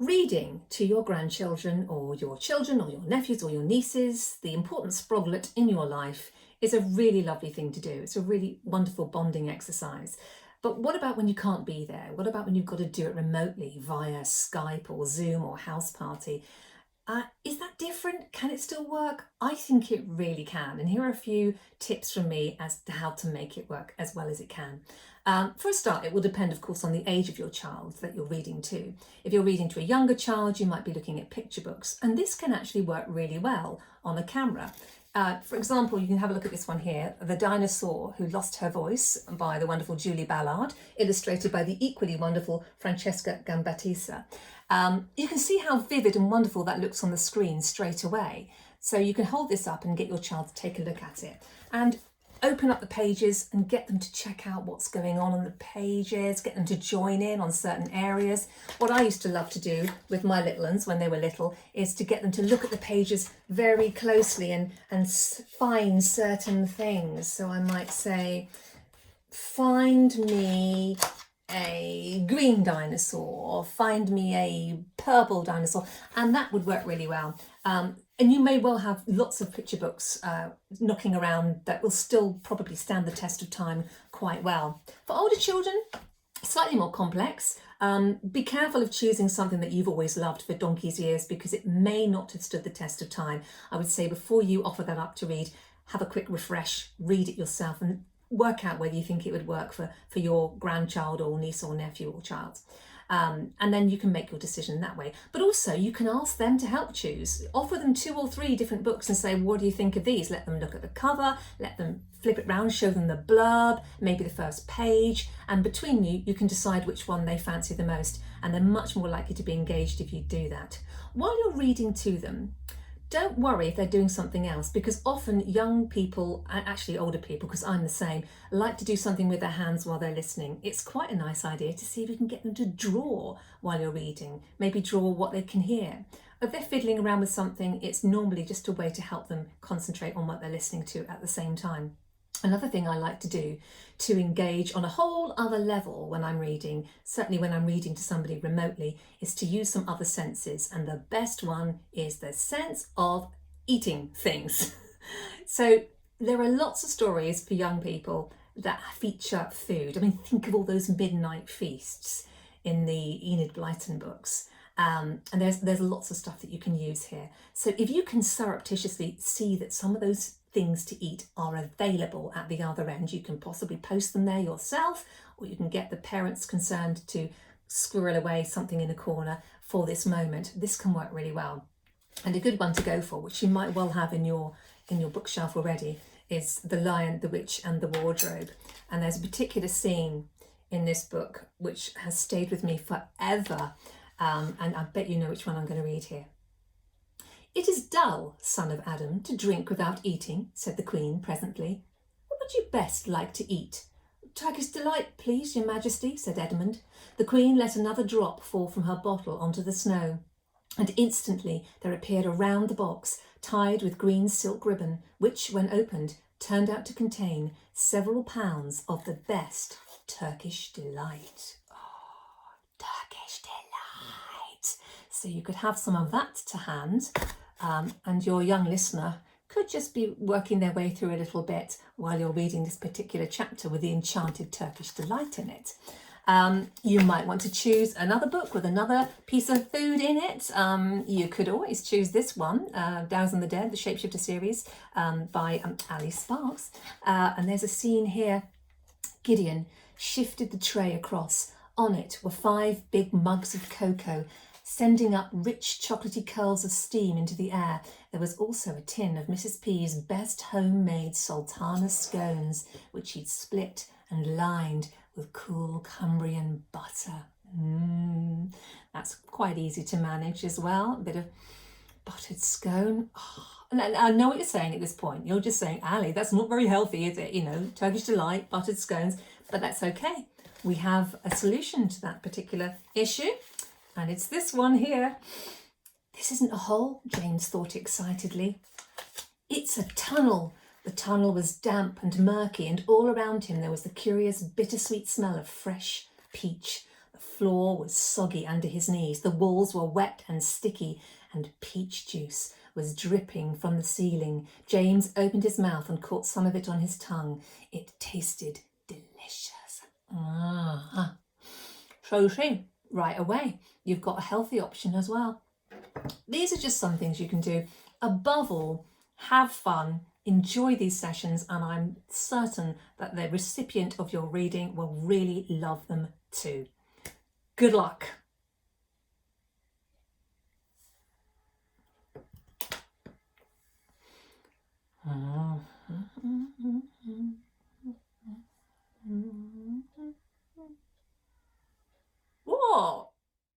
Reading to your grandchildren or your children or your nephews or your nieces, the important sproglet in your life, is a really lovely thing to do. It's a really wonderful bonding exercise. But what about when you can't be there? What about when you've got to do it remotely via Skype or Zoom or House Party? Is that different? Can it still work? I think it really can. And here are a few tips from me as to how to make it work as well as it can. For a start, it will depend, of course, on the age of your child that you're reading to. If you're reading to a younger child, you might be looking at picture books, and this can actually work really well on a camera. For example, you can have a look at this one here, The Dinosaur Who Lost Her Voice by the wonderful Julie Ballard, illustrated by the equally wonderful Francesca Gambatisa. You can see how vivid and wonderful that looks on the screen straight away. So you can hold this up and get your child to take a look at it. And open up the pages and get them to check out what's going on the pages, get them to join in on certain areas. What I used to love to do with my little ones when they were little is to get them to look at the pages very closely and find certain things. So I might say, find me a green dinosaur, or find me a purple dinosaur, and that would work really well. And you may well have lots of picture books knocking around that will still probably stand the test of time quite well. For older children, slightly more complex. Be careful of choosing something that you've always loved for donkey's years, because it may not have stood the test of time. I would say before you offer that up to read, have a quick refresh, read it yourself, and work out whether you think it would work for your grandchild or niece or nephew or child. And then you can make your decision that way. But also you can ask them to help choose. Offer them 2 or 3 different books and say, what do you think of these? Let them look at the cover, let them flip it round, show them the blurb, maybe the first page, and between you can decide which one they fancy the most, and they're much more likely to be engaged if you do that. While you're reading to them, don't worry if they're doing something else, because often young people, and actually older people, because I'm the same, like to do something with their hands while they're listening. It's quite a nice idea to see if you can get them to draw while you're reading, maybe draw what they can hear. If they're fiddling around with something, it's normally just a way to help them concentrate on what they're listening to at the same time. Another thing I like to do to engage on a whole other level when I'm reading, certainly when I'm reading to somebody remotely, is to use some other senses. And the best one is the sense of eating things. So there are lots of stories for young people that feature food. I mean, think of all those midnight feasts in the Enid Blyton books. And there's lots of stuff that you can use here. So if you can surreptitiously see that some of those things to eat are available at the other end, you can possibly post them there yourself, or you can get the parents concerned to squirrel away something in a corner for this moment. This can work really well. And a good one to go for, which you might well have in your bookshelf already, is The Lion, the Witch and the Wardrobe. And there's a particular scene in this book which has stayed with me forever. And I bet you know which one I'm going to read here. "It is dull, son of Adam, to drink without eating," said the Queen presently. "What would you best like to eat?" "Turkish delight, please, your Majesty," said Edmund. The Queen let another drop fall from her bottle onto the snow, and instantly there appeared a round box tied with green silk ribbon, which, when opened, turned out to contain several pounds of the best Turkish delight. Oh, Turkish delight! So you could have some of that to hand. And your young listener could just be working their way through a little bit while you're reading this particular chapter with the enchanted Turkish delight in it. You might want to choose another book with another piece of food in it. You could always choose this one, Dows and the Dead, the Shapeshifter series by Ali Sparks. And there's a scene here. Gideon shifted the tray across. On it were 5 big mugs of cocoa, sending up rich chocolatey curls of steam into the air. There was also a tin of Mrs. P's best homemade sultana scones, which he'd split and lined with cool Cumbrian butter. That's quite easy to manage as well. A bit of buttered scone. Oh, and I know what you're saying at this point. You're just saying, Ali, that's not very healthy, is it? You know, Turkish delight, buttered scones, but that's okay. We have a solution to that particular issue. And it's this one here. "This isn't a hole," James thought excitedly. "It's a tunnel." The tunnel was damp and murky, and all around him there was the curious bittersweet smell of fresh peach. The floor was soggy under his knees, the walls were wet and sticky, and peach juice was dripping from the ceiling. James opened his mouth and caught some of it on his tongue. It tasted delicious. Ah. So you see, right away, you've got a healthy option as well. These are just some things you can do. Above all, have fun, enjoy these sessions, and I'm certain that the recipient of your reading will really love them too. Good luck.